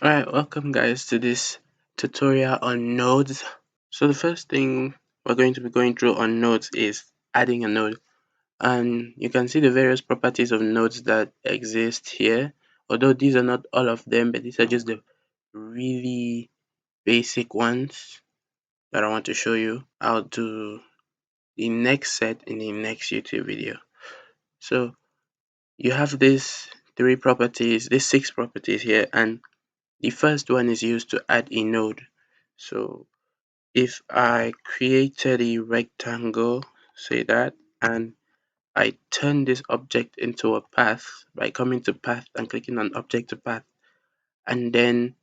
Alright, welcome guys to this tutorial on nodes. So the first thing we're going to be going through on nodes is adding a node. And you can see the various properties of nodes that exist here. Although these are not all of them, but these are just the really basic ones that I want to show you. I'll do the next set in the next YouTube video. So you have these six properties here, and the first one is used to add a node. So if I created a rectangle, say that, and I turn this object into a path by coming to path and clicking on object to path, and then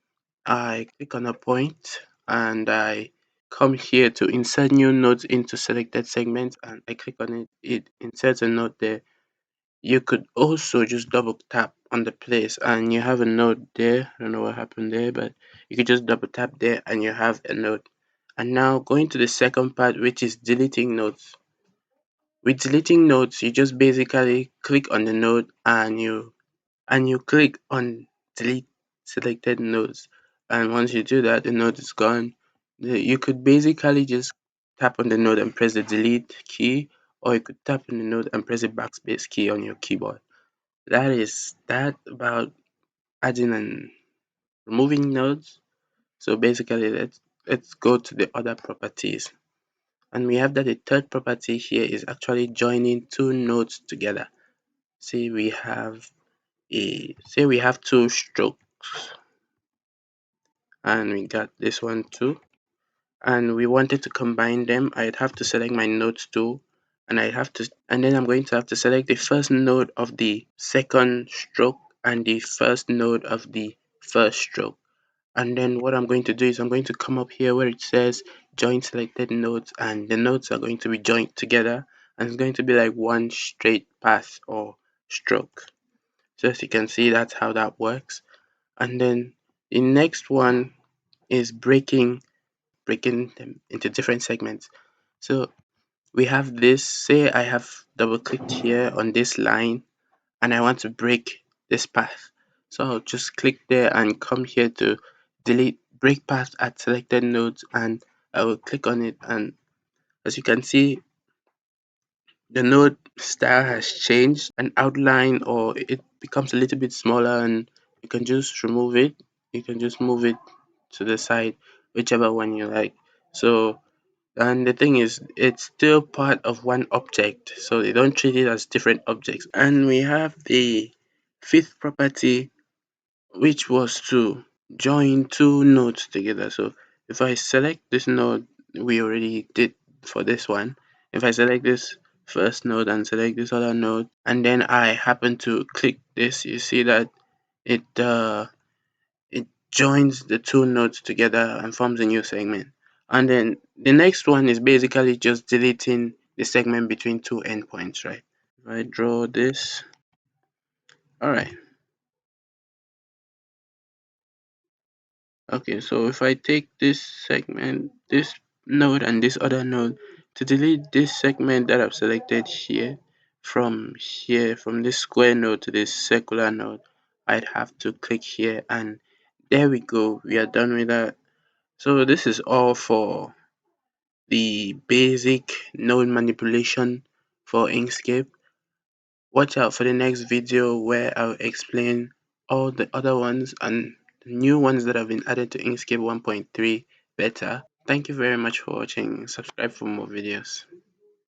I click on a point and I come here to insert new nodes into selected segments and I click on it, it inserts a node there. You could also just double tap on the place and you have a node there. I don't know what happened there, but you could just double tap there and you have a node. And now going to the second part, which is deleting nodes. With deleting nodes, you just basically click on the node and you click on delete selected nodes. And once you do that, the node is gone. You could basically just tap on the node and press the delete key, or you could tap on the node and press the backspace key on your keyboard. That is that about adding and removing nodes. So basically, let's go to the other properties. And we have that the third property here is actually joining two nodes together. Say we have two strokes and we got this one too. And we wanted to combine them. I'd have to select my nodes tool and then I'm going to have to select the first node of the second stroke and the first node of the first stroke. And then what I'm going to do is I'm going to come up here where it says join selected nodes, and the nodes are going to be joined together and it's going to be like one straight path or stroke. So as you can see, that's how that works. And then the next one is breaking them into different segments. So we have this, say I have double clicked here on this line and I want to break this path. So I'll just click there and come here to delete break path at selected nodes and I will click on it, and as you can see the node style has changed an outline, or it becomes a little bit smaller, and you can just remove it. You can just move it to the side, whichever one you like. So and the thing is, it's still part of one object, so they don't treat it as different objects. And we have the fifth property, which was to join two nodes together. So if I select this node, we already did for this one. If I select this first node and select this other node, and then I happen to click this, you see that it joins the two nodes together and forms a new segment. And then the next one is basically just deleting the segment between two endpoints, right? If I draw this, all right. Okay, so if I take this segment, this node and this other node, to delete this segment that I've selected here, from this square node to this circular node, I'd have to click here and there we go, we are done with that. So this is all for the basic node manipulation for Inkscape. Watch out for the next video where I'll explain all the other ones and the new ones that have been added to Inkscape 1.3 beta. Thank you very much for watching. Subscribe for more videos.